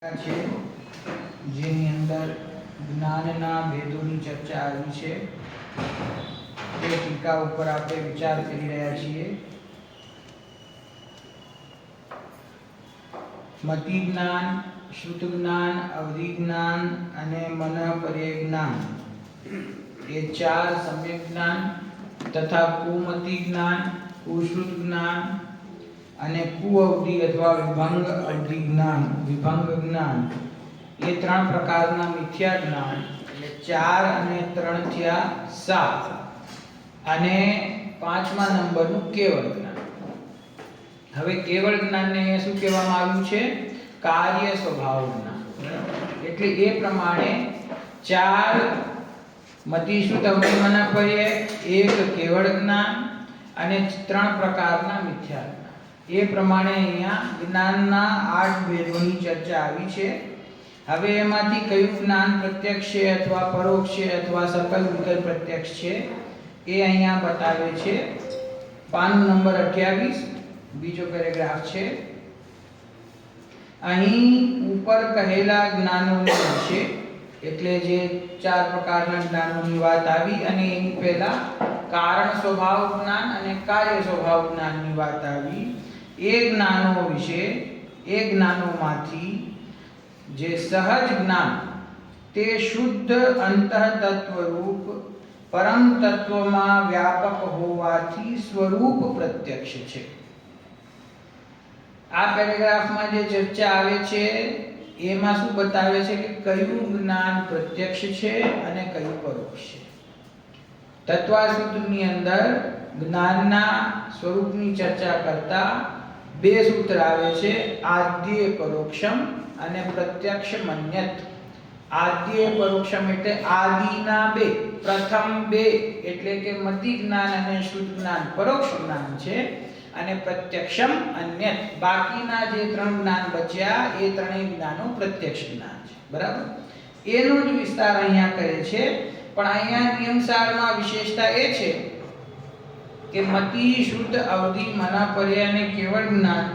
છે જેની અંદર જ્ઞાનના ભેદોની ચર્ચા આવી છે તે ટીકા ઉપર આપણે વિચાર કરી રહ્યા છીએ। મતિ જ્ઞાન, શ્રુત જ્ઞાન, અવધિ જ્ઞાન અને મનઃપર્યય જ્ઞાન એ ચાર સમ્યક જ્ઞાન તથા કુમતિ જ્ઞાન, કુશ્રુત જ્ઞાન અને કુઅવધિ અથવા વિભંગ અવધિ જ્ઞાન, વિભંગ જ્ઞાન એ ત્રણ પ્રકારના મિથ્યા જ્ઞાન, એટલે 4 અને 3 થયા 7 અને પાંચમા નંબરનું કેવળ જ્ઞાન। હવે કેવળ જ્ઞાનને શું કહેવામાં આવ્યું છે? કાર્ય સ્વભાવ જ્ઞાન। એટલે એ પ્રમાણે 4 મતિ શ્રુત અવધિ મનઃપર્યય, એક કેવળ જ્ઞાન અને 3 પ્રકારના મિથ્યા જ્ઞાન। એ પ્રમાણે અહીંયા જ્ઞાનના 8 ભેદોની ચર્ચા આવી છે। હવે એમાંથી કયું જ્ઞાન પ્રત્યક્ષ છે અથવા પરોક્ષ છે અથવા સકલ વિકલ્પ પ્રત્યક્ષ છે એ અહીંયા બતાવે છે। પાન નંબર 28 બીજો પેરેગ્રાફ છે। અહીં ઉપર કહેલા જ્ઞાનોને વિશે, એટલે જે 4 પ્રકારના જ્ઞાનોની વાત આવી અને એની પહેલા કારણ સ્વભાવ જ્ઞાન અને કાર્ય સ્વભાવ જ્ઞાનની વાત આવી। એ જ્ઞાનો વિશે, એ જ્ઞાનોમાંથી જે સહજ જ્ઞાન તે શુદ્ધ અંતઃતત્વ રૂપ પરમ તત્વમાં વ્યાપક હોવાથી સ્વરૂપ પ્રત્યક્ષ છે। આ પેરેગ્રાફમાં જે ચર્ચા આવે છે એમાં શું બતાવે છે કે કયું જ્ઞાન પ્રત્યક્ષ છે અને કયું પરોક્ષ છે। તત્વસૂત્રની અંદર જ્ઞાનના સ્વરૂપની ચર્ચા કરતા બે સૂત્ર આવે છે, આદ્ય પરોક્ષમ અને પ્રત્યક્ષ મન્યત। આદ્ય પરોક્ષમ એટલે આદિના બે, પ્રથમ બે એટલે કે મતિ જ્ઞાન અને શ્રુત જ્ઞાન પરોક્ષ જ્ઞાન છે અને પ્રત્યક્ષમ અન્યત, બાકીના જે 3 જ્ઞાન બચ્યા એ ત્રણેય જ્ઞાનો પ્રત્યક્ષ જ્ઞાન છે। બરાબર, એનો જ વિસ્તાર અહીંયા કરે છે। પણ અહીંયા નિયમસારમાં વિશેષતા એ છે કે મતિ શ્રુત અવધિ મનઃપર્યય અને કેવળ જ્ઞાન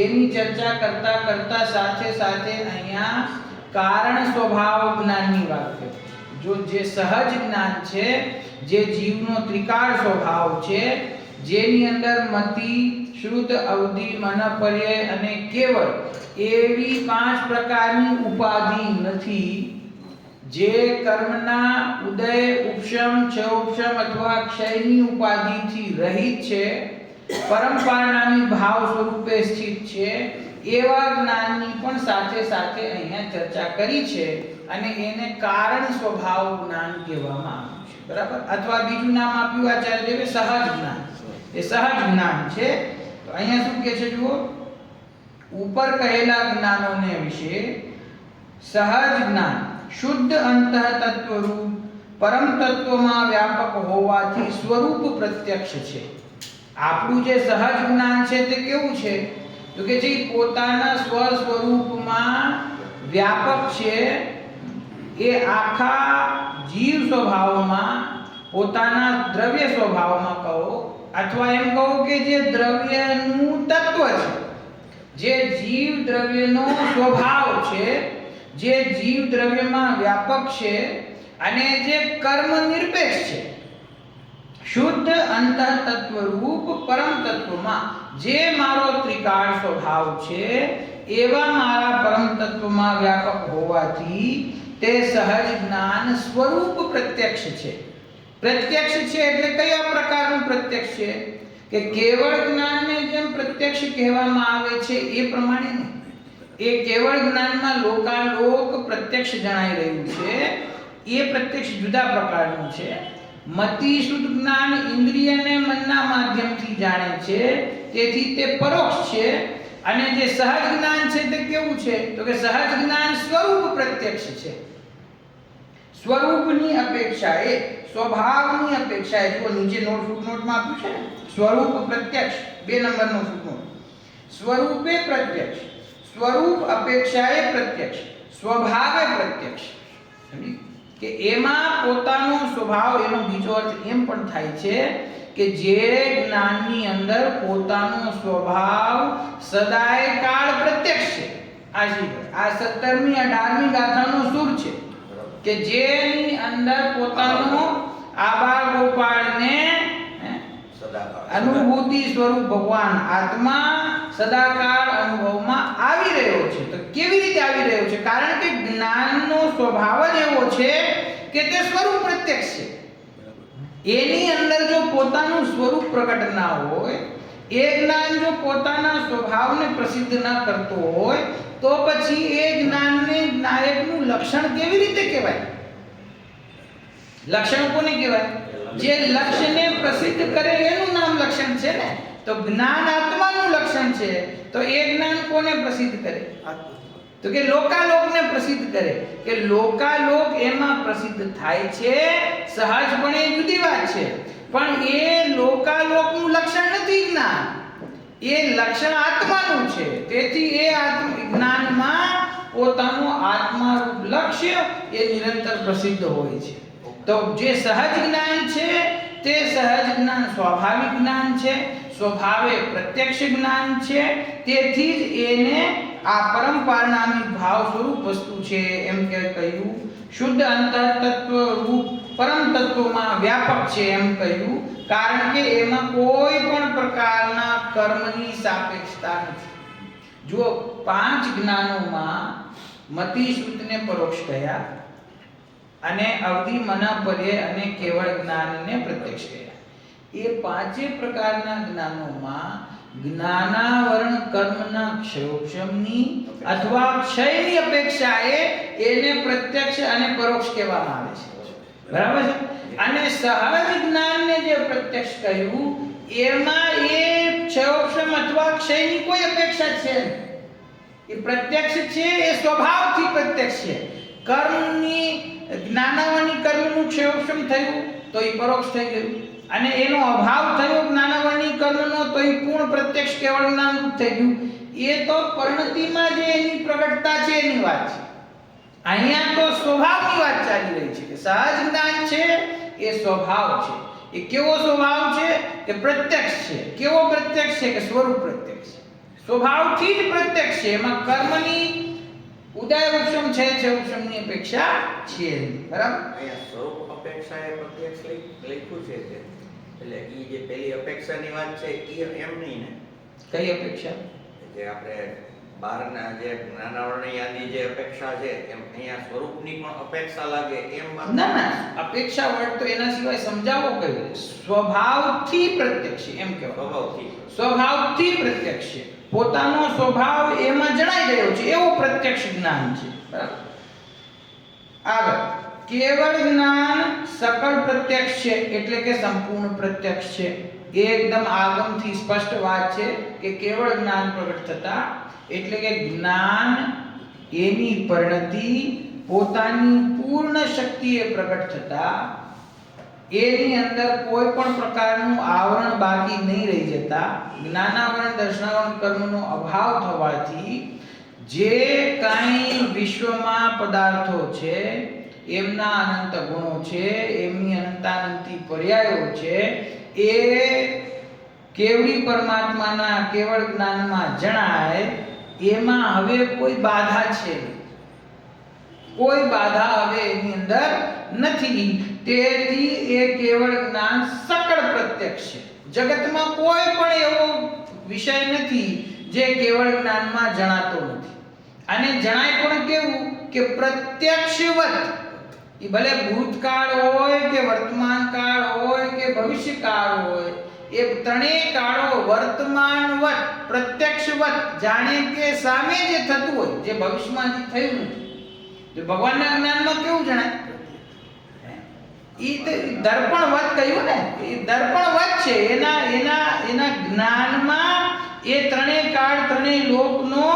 એની ચર્ચા કરતા કરતા સાથે સાથે અહીંયા કારણ સ્વભાવ જ્ઞાનની વાત કરે। જો જે સહજ જ્ઞાન છે, જે જીવનો ત્રિકાળ સ્વભાવ છે, જેની અંદર મતિ શ્રુત અવધિ મનઃપર્યય અને કેવળ એવી 5 પ્રકારની ઉપાધિ નથી, જે કર્મના ઉદય, ઉપશમ, ક્ષયોપશમ અથવા ક્ષયની ઉપાધિથી રહિત છે, પરંપરાનામી ભાવ સ્વરૂપે સ્થિત છે, એવા જ્ઞાનની પણ સાથે સાથે અહીંયા ચર્ચા કરી છે અને એને કારણ સ્વભાવ જ્ઞાન કહેવામાં આવ્યું છે। બરાબર, અથવા બીજું નામ આપ્યું આચાર્ય દેવે સહજ જ્ઞાન। એ સહજ જ્ઞાન છે। તો અહીંયા શું કહે છે જુઓ, ઉપર કહેલા જ્ઞાનોને વિશે સહજ જ્ઞાન શુદ્ધ અંતઃતત્વ રૂપ પરમ તત્વમાં વ્યાપક હોવાથી સ્વરૂપ પ્રત્યક્ષ છે। આપણું જે સહજ જ્ઞાન છે તે કેવું છે? તો કે જે પોતાના સ્વરૂપમાં વ્યાપક છે, એ આખા જીવ સ્વભાવમાં, પોતાના દ્રવ્ય સ્વભાવમાં કહો અથવા એમ કહો કે જે દ્રવ્યનું તત્વ છે, જે જીવ દ્રવ્યનો સ્વભાવ છે, જે જીવ દ્રવ્યમાં વ્યાપક છે અને જે કર્મ નિરપેક્ષ છે, શુદ્ધ અંતઃતત્વ રૂપ પરમ તત્વમાં જે મારો ત્રિકાળ સ્વભાવ છે એવા મારા પરમ તત્વમાં વ્યાપક હોવાથી તે સહજ જ્ઞાન સ્વરૂપ પ્રત્યક્ષ છે। પ્રત્યક્ષ છે એટલે કયા પ્રકારનું પ્રત્યક્ષ છે? કે કેવળ જ્ઞાનને જેમ પ્રત્યક્ષ કહેવામાં આવે છે એ પ્રમાણે નહીં। એ કેવળ જ્ઞાનમાં લોકાલોક પ્રત્યક્ષ જણાઈ રહ્યું છે, એ પ્રત્યક્ષ જુદા પ્રકારનું છે। મતિ શ્રુત જ્ઞાન ઇન્દ્રિયને મનના માધ્યમથી જાણે છે, તેથી તે પરોક્ષ છે। અને જે સહજ જ્ઞાન છે તે કેવું છે? તો કે સહજ જ્ઞાન સ્વરૂપ પ્રત્યક્ષ છે। સ્વરૂપની અપેક્ષાએ, સ્વભાવની અપેક્ષાએ, જો નીચે ફૂટનોટમાં આપ્યું છે સ્વરૂપ પ્રત્યક્ષ, 2 નંબરનો ફૂટનોટ, સ્વરૂપે પ્રત્યક્ષ, સ્વરૂપ અપેક્ષાએ પ્રત્યક્ષ, સ્વભાવે પ્રત્યક્ષ। સમજી કે એમાં પોતાનો સ્વભાવ, એનો બીજો અર્થ એમ પણ થાય છે કે જે જ્ઞાનની અંદર પોતાનો સ્વભાવ સદાય કાળ પ્રત્યક્ષ છે આશીર્વાદ. આ 17મી 18મી ગાથાનો સૂર છે કે જેની અંદર પોતાનો આબાળ ગોપાળને અનુભૂતિ સ્વરૂપ ભગવાન આત્મા સદાકાળ અનુભવમાં આવી રહ્યો છે. તો કેવી રીતે આવી રહ્યો છે? કારણ કે જ્ઞાનનો સ્વભાવ જ એવો છે કે તે સ્વરૂપ પ્રત્યક્ષ છે. એની અંદર જો પોતાનું સ્વરૂપ પ્રગટ ના હોય, એ જ્ઞાન જો પોતાના સ્વભાવને પ્રસિદ્ધ ના કરતો હોય, તો પછી એ જ્ઞાનને નાયકનું લક્ષણ કેવી રીતે કહેવાય? લક્ષણ કોને કહેવાય? જે લક્ષ્યને પ્રસિદ્ધ કરે એનું નામ લક્ષણ છે ને. તો જ્ઞાન આત્માનું લક્ષણ છે, તો એ જ્ઞાન કોને પ્રસિદ્ધ કરે? તો કે લોકાલોકને પ્રસિદ્ધ કરે. કે લોકાલોક એમાં પ્રસિદ્ધ થાય છે સહજપણે, જુદી વાત છે. પણ એ લોકાલોકનું લક્ષણ નથી જ્ઞાન, એ લક્ષણ આત્માનું છે. તેથી એ જ્ઞાનમાં પોતાનું આત્મારૂપ લક્ષ્ય એ નિરંતર પ્રસિદ્ધ હોય છે. તો જે સહજ જ્ઞાન છે તે સહજ જ્ઞાન સ્વાભાવિક જ્ઞાન છે, સ્વભાવે પ્રત્યક્ષ જ્ઞાન છે. તેથી જ એને આ પરમ પારણામી ભાવ સ્વરૂપ વસ્તુ છે એમ કે કહ્યું. શુદ્ધ અંતર તત્વ રૂપ પરમ તત્વમાં વ્યાપક છે એમ કહ્યું. કારણ કે એમાં કોઈ પણ પ્રકારના કર્મની સાપેક્ષતા નથી. જો 5 જ્ઞાનોમાં મતિ શુદ્ધને પરોક્ષ કહ્યા, અને અવધિ મન પર્ય અને કેવળ જ્ઞાનને પ્રત્યક્ષ કહ્યા. એ 5 પ્રકારના જ્ઞાનોમાં જ્ઞાનાવરણ કર્મના ક્ષયોક્ષમની અથવા ક્ષયની અપેક્ષાએ એને પ્રત્યક્ષ અને પરોક્ષ કહેવામાં આવે છે. બરાબર છે? અને સહજ જ્ઞાનને જે પ્રત્યક્ષ કહ્યું એમાં એ ક્ષયોક્ષમ અથવા ક્ષયની કોઈ અપેક્ષા છે નહીં. એ પ્રત્યક્ષ છે, એ સ્વભાવથી પ્રત્યક્ષ છે. કર્મની જ્ઞાનાવરણી કર્મનું ક્ષયોક્ષમ થયું તો એ પરોક્ષ થઈ ગયું, અને એનો અભાવ થયો જ્ઞાનાવરણી કર્મનો તો એ પૂર્ણ પ્રત્યક્ષ કેવળ જ્ઞાનરૂપ થઈ ગયું. એ તો પરિણતિમાં જે એની પ્રગટતા છે એની વાત છે. અહીંયા તો સ્વભાવની વાત ચાલી રહી છે કે સહજ જ્ઞાન છે એ સ્વભાવ છે. એ કેવો સ્વભાવ છે? કે પ્રત્યક્ષ છે. કેવો પ્રત્યક્ષ છે? કે સ્વરૂપ પ્રત્યક્ષ છે. સ્વભાવથી જ પ્રત્યક્ષ છે. એમાં કર્મની ઉદય ઉપશમ છે ઉપશમની અપેક્ષા છે. બરાબર? અહીંયા સ્વરૂપ અપેક્ષા એ પ્રત્યક્ષ લખ્યું છે કે એટલે ઈ જે પેલી અપેક્ષાની વાત છે ઈ એમ નહીં ને? કઈ અપેક્ષા? જે આપણે બહારના જે જ્ઞાનાવરણી આદિ જે અપેક્ષા છે એમ અહીંયા સ્વરૂપની પણ અપેક્ષા લાગે એમ વાત? ના ના, અપેક્ષા વર્ડ તો એના સિવાય સમજાવો કયો? સ્વભાવથી પ્રત્યક્ષ એમ કહેવાય. સ્વભાવથી પ્રત્યક્ષ છે. પોતાનો સ્વભાવ એમાં જણાઈ રહ્યો છે એવું પ્રત્યક્ષ જ્ઞાન છે. બરાબર? આગળ કેવળ જ્ઞાન સકળ પ્રત્યક્ષ છે, એટલે કે સંપૂર્ણ પ્રત્યક્ષ છે. એ એકદમ આગમથી સ્પષ્ટ વાત છે કે કેવળ જ્ઞાન પ્રગટ થતા એટલે કે જ્ઞાન એની પરિણતિ પોતાની પૂર્ણ શક્તિએ પ્રગટ થતા એની અંદર કોઈ પણ પ્રકારનું આવરણ બાકી નહીં રહી જતા, જ્ઞાનાવરણ દર્શનાવરણ કર્મનો અભાવ થવાથી જે કાંઈ વિશ્વમાં પદાર્થો છે, એમના અનંત ગુણો છે, એમની અનંતાનંતી પર્યાયો છે, એ કેવળી પરમાત્માના કેવળ જ્ઞાનમાં જણાય. એમાં હવે કોઈ બાધા છે, કોઈ બાધા હવે એની અંદર નથી. તેથી એ કેવળ જ્ઞાન સકળ પ્રત્યક્ષ છે. જગતમાં કોઈ પણ એવો વિષય નથી જે કેવળ જ્ઞાનમાં જણાતો નથી. અને જણાય પણ કેવું? કે પ્રત્યક્ષવત. એ ભલે ભૂતકાળ હોય કે વર્તમાન કાળ હોય કે ભવિષ્યકાળ હોય, એ ત્રણેય કાળો વર્તમાનવત પ્રત્યક્ષવત જાણે કે સામે જે થતું હોય, જે ભવિષ્યમાં જે થયું નથી. તો ભગવાનના જ્ઞાનમાં કેવું જણાય? ઈ દર્પણવત કહ્યું ને, એ દર્પણવત છે. એના જ્ઞાનમાં એ ત્રણેય કાળ ત્રણેય લોકનો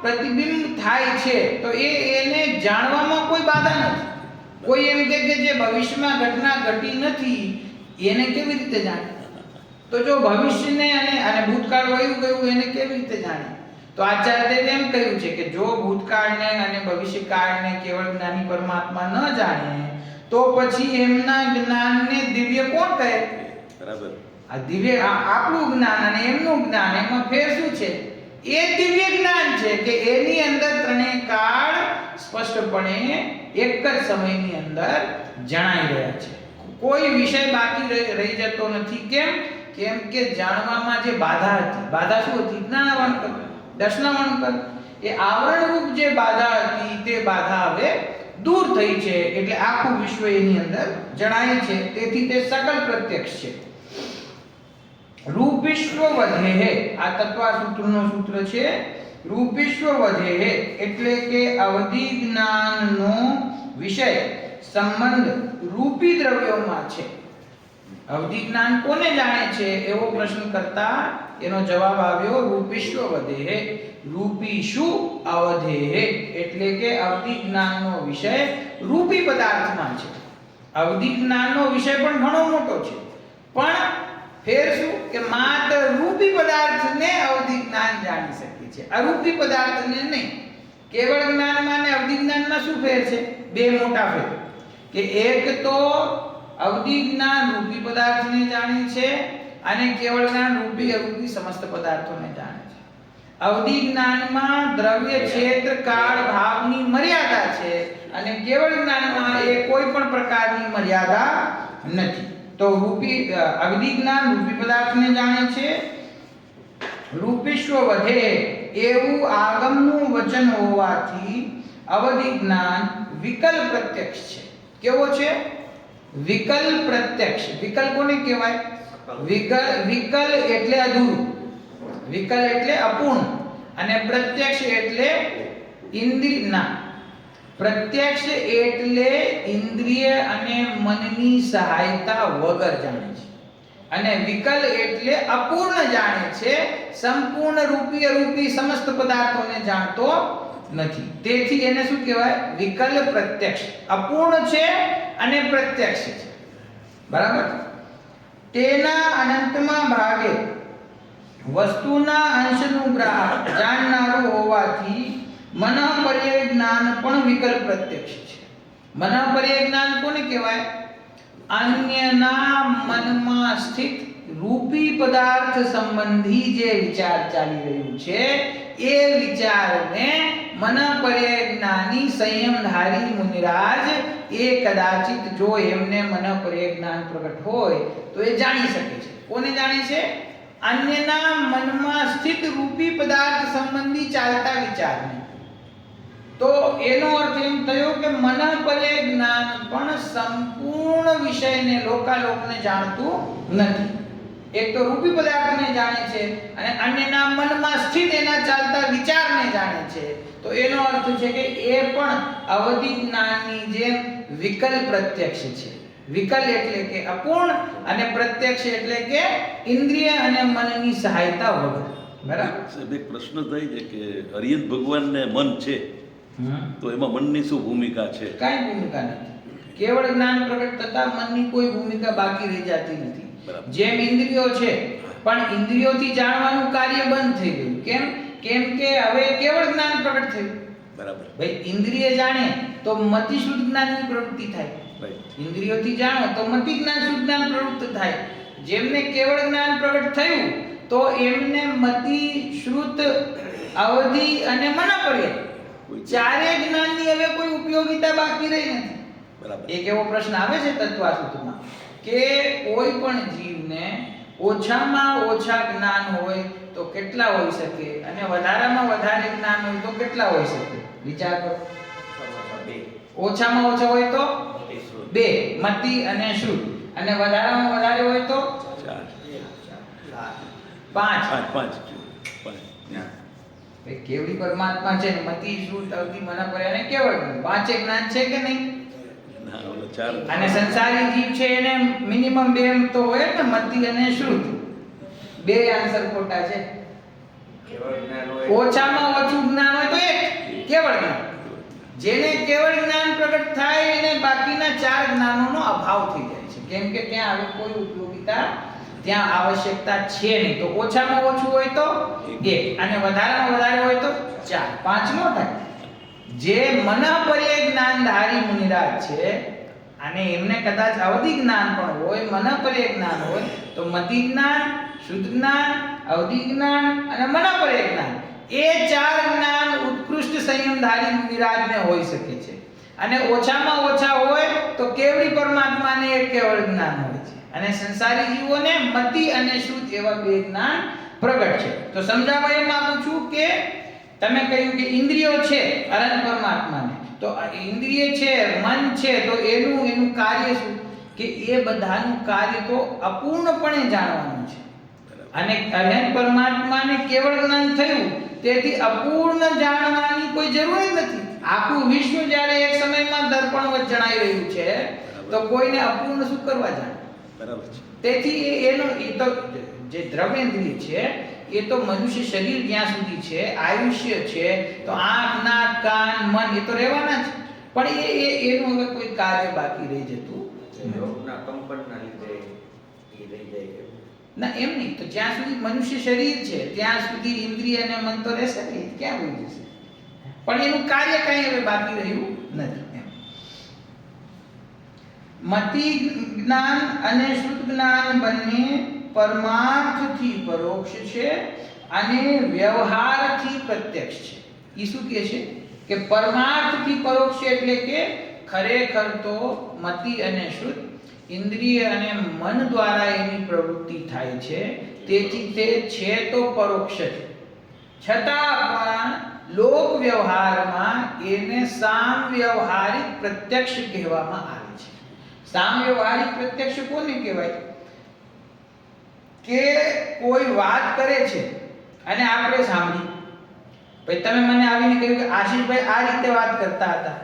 પ્રતિબિંબ થાય છે. તો એને જાણવામાં કોઈ બાધા નથી. કોઈ એમ કે જે ભવિષ્યમાં ઘટના ઘટી નથી એને કેવી રીતે જાણે? તો જો ભવિષ્યને અને ભૂતકાળ વયું ગયું એને કેવી રીતે જાણે? તો આચાર્યદેવે એમ કહ્યું છે કે જો ભૂતકાળને અને ભવિષ્યકાળને કેવળ જ્ઞાની પરમાત્મા ન જાણે તો પછી એમના જ્ઞાનને દિવ્ય કોણ કહે? બરાબર. આ દિવ્ય આપણું જ્ઞાન અને એમનું જ્ઞાન, એમાં ફેર શું છે? એ દિવ્ય જ્ઞાન છે કે એની અંદર ત્રણેય કાળ સ્પષ્ટપણે એક જ સમયની અંદર જણાઈ રહ્યા છે. કોઈ વિષય બાકી રહી જતો નથી. કેમ કે જાણવામાં જે બાધા હતી, બાધા શું હતી? જ્ઞાનાવરણ, દર્શનાવરણ. એ આવરણરૂપ જે બાધા હતી તે બાધા હવે દૂર થઈ છે, એટલે આખું વિશ્વ એની અંદર જણાય છે. તેથી તે સકલ પ્રત્યક્ષ છે. રૂપિશ્વ વધેહે, આ તત્વા સૂત્રનું સૂત્ર છે. રૂપિશ્વ વધેહે એટલે કે અવધિ જ્ઞાનનો વિષય સંબંધ રૂપી દ્રવ્યોમાં છે. અવધિ જ્ઞાન કોને જાણે છે એવો પ્રશ્ન કરતા એનો જવાબ આવ્યો રૂપિશ્વ વધેહે. રૂપીષુ અવધેહે એટલે કે અવધિ જ્ઞાનનો વિષય રૂપી પદાર્થમાં છે. અવધિ જ્ઞાનનો વિષય પણ ઘણો મોટો છે, પણ ફેર શું કે માત્ર રૂપી પદાર્થને અવધિ જ્ઞાન જાણી શકે છે, અરૂપી પદાર્થને નહીં. કેવળ જ્ઞાનમાં અને અવધિ જ્ઞાનમાં શું ફેર છે? બે મોટા ફેર. કે એક તો અવધિ જ્ઞાન રૂપી પદાર્થને જાણે છે અને કેવળ જ્ઞાન રૂપી અરૂપી સમસ્ત પદાર્થોને જાણે છે. અવધિ જ્ઞાનમાં દ્રવ્ય, ક્ષેત્ર, કાળ, ભાવની મર્યાદા છે અને કેવળ જ્ઞાનમાં એ કોઈ પણ પ્રકારની મર્યાદા નથી. તો અવધિ જ્ઞાન રૂપી પદાર્થને જાણે છે. રૂપિશ્વ વધે એવું આગમનું વચન હોવાથી અવધિ જ્ઞાન વિકલ પ્રત્યક્ષ છે. કેવો છે? વિકલ પ્રત્યક્ષ. વિકલ કોને કહેવાય? વિકલ એટલે અધૂરું, વિકલ એટલે અપૂર્ણ, અને પ્રત્યક્ષ એટલે ઇન્દ્રિય. પ્રત્યક્ષ એટલે ઇન્દ્રિય અને મનની સહાયતા વગર જાણે છે, અને વિકલ એટલે અપૂર્ણ જાણે છે, સંપૂર્ણ રૂપી અરૂપી સમસ્ત પદાર્થોને જાણતો નથી. તેથી એને શું કહેવાય? વિકલ પ્રત્યક્ષ. અપૂર્ણ છે અને પ્રત્યક્ષ છે. બરાબર? તેના અનંતમાં ભાગે વસ્તુના અંશનું ગ્રાહક જાણનારું હોવાથી મનોપર્ય જ્ઞાન પણ વિકલ પ્રત્યક્ષ છે. મનોપર્ય જ્ઞાન કોને કહેવાય? અન્યના મનમાં સ્થિત રૂપી પદાર્થ સંબંધી જે વિચાર ચાલી રહ્યું છે એ વિચારને મનોપર્ય જ્ઞાની સંયમધારી મુનિરાજ એ કદાચિત જો એમને મનોપર્ય જ્ઞાન પ્રગટ હોય તો એ જાણી શકે છે. કોને જાણે છે? અન્યના મનમાં સ્થિત રૂપી પદાર્થ સંબંધી ચાલતા વિચારને. તો એનો અર્થ એમ થયો કે મનોપર્ય જ્ઞાન પણ સંપૂર્ણ વિષયને લોકાલોકને જાણતું નથી. એક તો રૂપી પદાર્થને જાણે છે અને અન્યના મનમાં સ્થિત એના ચાલતા વિચારને જાણે છે. તો એનો અર્થ છે કે એ પણ અવધિ જ્ઞાનની જેમ વિકલ પ્રત્યક્ષ છે. વિકલ એટલે કે અપૂર્ણ અને પ્રત્યક્ષ એટલે કે ઇન્દ્રિય અને મનની સહાયતા વગર. બરાબર? એક પ્રશ્ન થાય છે કે હરિયન ભગવાનને મન છે તો એમાં મનની શું ભૂમિકા છે? કાંઈ ભૂમિકા નથી. કેવળ જ્ઞાન પ્રગટ થતા મનની કોઈ ભૂમિકા બાકી રહી જતી નથી. જેમ ઇન્દ્રિયો છે પણ ઇન્દ્રિયોથી જાણવાનું કાર્ય બંધ થઈ ગયું. કેમ કે હવે કેવળ જ્ઞાન પ્રગટ થયું. બરાબર. ભાઈ ઇન્દ્રિય જાણે તો મતિ શુદ્ધ જ્ઞાનની પ્રવૃત્તિ થાય. ઇન્દ્રિયોથી જાણો તો મતિ જ્ઞાન શુદ્ધ જ્ઞાન પ્રવૃત્ત થાય. જેમને કેવળ જ્ઞાન પ્રગટ થયું તો એમને મતિ, શ્રુત, અવધિ અને મનોપર્ય ચારે જ્ઞાનની હવે કોઈ ઉપયોગિતા બાકી રહી નથી. બરાબર. એક એવો પ્રશ્ન આવે છે તત્વાસૂત્રમાં કે કોઈ પણ જીવને ઓછામાં ઓછા જ્ઞાન હોય તો કેટલા હોઈ શકે અને વધારામાં વધારે જ્ઞાન હોય તો કેટલા હોઈ શકે? વિચાર કરો. ઓછામાં ઓછા હોય તો 2 મતિ અને શ્રુત, અને વધારામાં વધારે હોય તો 5. કેવડી પરમાત્મા છે, મતિ, શ્રુત, અવધિ, મનોપર્ય અને કેવળ પાંચે જ્ઞાન છે કે નહીં? અને સંસારી જીવ છે એને મિનિમમ 2 તો હોય ને, મતિ અને શ્રુત. 2 આન્સર ખોટા છે. ઓછામાં ઓછું જ્ઞાન હોય તો 1 કેવળ જ્ઞાન. જેને કેવળ જ્ઞાન પ્રગટ થાય એને બાકીના 4 જ્ઞાનોનો અભાવ થઈ જાય છે. કેમ કે ત્યાં હવે કોઈ ઉપયોગિતા, ત્યાં આવશ્યકતા છે નહીં. તો ઓછામાં ઓછું હોય તો 1 અને વધારામાં વધારે હોય તો 4, 5 નો થાય. જે મનોપર્ય જ્ઞાનધારી મુનિરાજ છે અને એમને કદાચ અવધિ જ્ઞાન પણ હોય, મનોપર્ય જ્ઞાન હોય, તો મતિ જ્ઞાન, શુદ્ધ જ્ઞાન, અવધિ જ્ઞાન અને મનોપર્ય જ્ઞાન એ ચાર જ્ઞાન ઉત્કૃષ્ટ સંયમધારી મુનિરાજને હોઈ શકે છે, અને ઓછામાં ઓછા હોય તો કેવળી પરમાત્માને એક કેવળ જ્ઞાન હોય છે, અને સંસારી જીવોને મતિ અને શુદ્ધ એવા બે જ્ઞાન પ્રગટ છે. તો સમજાવવા એમ માંગુ છું કે તમે કહ્યું કે ઇન્દ્રિયો છે અનંત પરમાત્માને, તો ઇન્દ્રિય છે, મન છે, તો એનું કાર્ય શું? કે એ બધાનું કાર્ય તો અપૂર્ણપણે જાણવાનું છે, અને અનંત પરમાત્માને કેવળ જ્ઞાન થયું, તેથી અપૂર્ણ જાણવાની કોઈ જરૂર જ નથી. આખું વિશ્વ જ્યારે એક સમયમાં દર્પણવત જણાઈ રહ્યું છે, તો કોઈને અપૂર્ણ શું કરવા જાણે? બરાબર છે. તેથી એનો એ તો જે દ્રવ્યેન્દ્રિય છે એ તો મનુષ્ય શરીર જ્યાં સુધી છે, આયુષ્ય છે, તો આંખ, નાક, કાન, મન એ તો રહેવાના જ, પણ એનું હવે કોઈ કાર્ય બાકી રહી જતું યોગના કંપનના લીધે એ રહી જાય ના. એમ નહીં, તો જ્યાં સુધી મનુષ્ય શરીર છે ત્યાં સુધી ઇન્દ્રિય અને મન તો રહેશે ને, ક્યાં હોઈ જશે? પણ એનું કાર્ય કઈ હવે બાકી રહ્યું નથી. મતિ જ્ઞાન અને શુદ્ધ જ્ઞાન બંને પરમાર્થથી પરોક્ષ છે અને વ્યવહારથી પ્રત્યક્ષ છે. એ શું કહે છે કે પરમાર્થથી પરોક્ષ છે, એટલે કે ખરેખર તો મતિ અને શુદ્ધ ઇન્દ્રિય અને મન દ્વારા એની પ્રવૃત્તિ થાય છે, તેથી તે છે તો પરોક્ષ છે, છતાં પણ લોક વ્યવહારમાં એને સામવ્યવહારિક પ્રત્યક્ષ કહેવામાં આવે છે. સામવ્યવહારિક પ્રત્યક્ષ કોને કહેવાય? કે કોઈ વાત કરે છે અને આપણે સાંભળી, ભાઈ તમે મને આવીને કહ્યું કે આશીષભાઈ આ રીતે વાત કરતા હતા,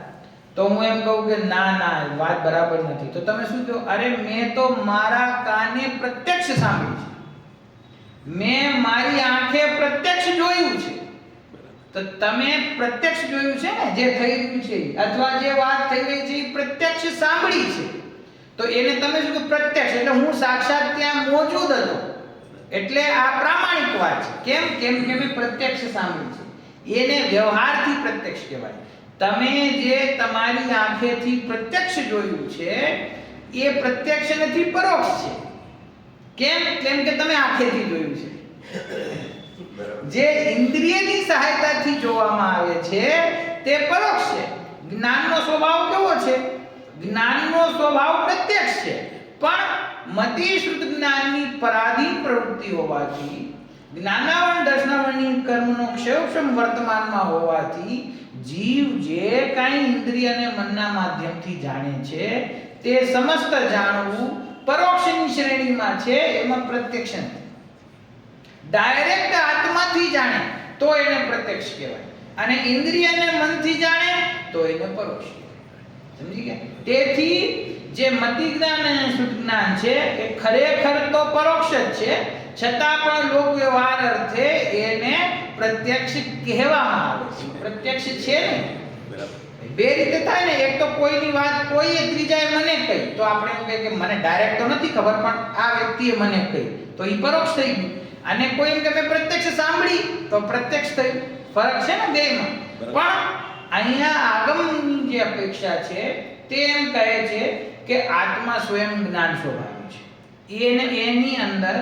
તો હું એમ કહું કે ના ના વાત બરાબર નથી, તો તમે શું કહો? અરે મેં તો મારા કાને પ્રત્યક્ષ સાંભળી છે, મેં મારી આંખે પ્રત્યક્ષ જોયું છે. તો તમે પ્રત્યક્ષ જોયું છે ને, જે થઈ રહ્યું છે અથવા જે વાત થઈ રહી છે એ પ્રત્યક્ષ સાંભળી છે, તો એને તમે શું કહો? પ્રત્યક્ષ. એટલે હું સાક્ષાત ત્યાં મોજૂદ હતો, એટલે આ પ્રામાણિક વાત છે. કેમ કે મેં પ્રત્યક્ષ સાંભળી છે. એને વ્યવહારથી પ્રત્યક્ષ કહેવાય. તમે જે તમારી આંખેથી પ્રત્યક્ષ જોયું છે એ પ્રત્યક્ષ નથી, પરોક્ષ છે. કેમ કે તમે આંખેથી જોયું છે. જે ઇન્દ્રિયની સહાયતાથી જોવામાં આવે છે તે પરોક્ષ છે. જ્ઞાનનો સ્વભાવ કેવો છે? જ્ઞાનનો સ્વભાવ પ્રત્યક્ષ છે, પણ મતિ શુદ્ધ જ્ઞાનની પરાધીન પ્રવૃત્તિ હોવાથી, જ્ઞાનાવરણ દર્શનાવરણી કર્મનો ક્ષયક્ષમ વર્તમાનમાં હોવાથી જીવ જે કાંઈ ઇન્દ્રિય અને મનના માધ્યમથી જાણે છે તે સમસ્ત જાણવું પરોક્ષની શ્રેણીમાં છે, એમાં પ્રત્યક્ષ નથી. ડાયરેક્ટ આત્માથી જાણે તો એને પ્રત્યક્ષ કહેવાય, અને ઇન્દ્રિય અને મનથી જાણે તો એને પરોક્ષ કહેવાય. સમજી ગયા? તેથી જે મતિ જ્ઞાન અને શુદ્ધ જ્ઞાન છે એ ખરેખર તો પરોક્ષ જ છે, છતાં પણ લોક વ્યવહાર અર્થે એને પ્રત્યક્ષ કહેવામાં આવે છે. પ્રત્યક્ષ છે ને, બે રીતે થાય ને. એક તો કોઈની વાત કોઈએ ત્રીજાએ મને કહી, તો આપણે એમ કહીએ કે મને ડાયરેક્ટ તો નથી ખબર, પણ આ વ્યક્તિએ મને કહી, તો એ પરોક્ષ થઈ ગયું. અને કોઈ એમ કે મેં પ્રત્યક્ષ સાંભળી, તો પ્રત્યક્ષ થયું. ફરક છે ને બેમાં. પણ અહીંયા આગમની જે અપેક્ષા છે તે એમ કહે છે કે આત્મા સ્વયં જ્ઞાન સ્વભાવ છે. એની અંદર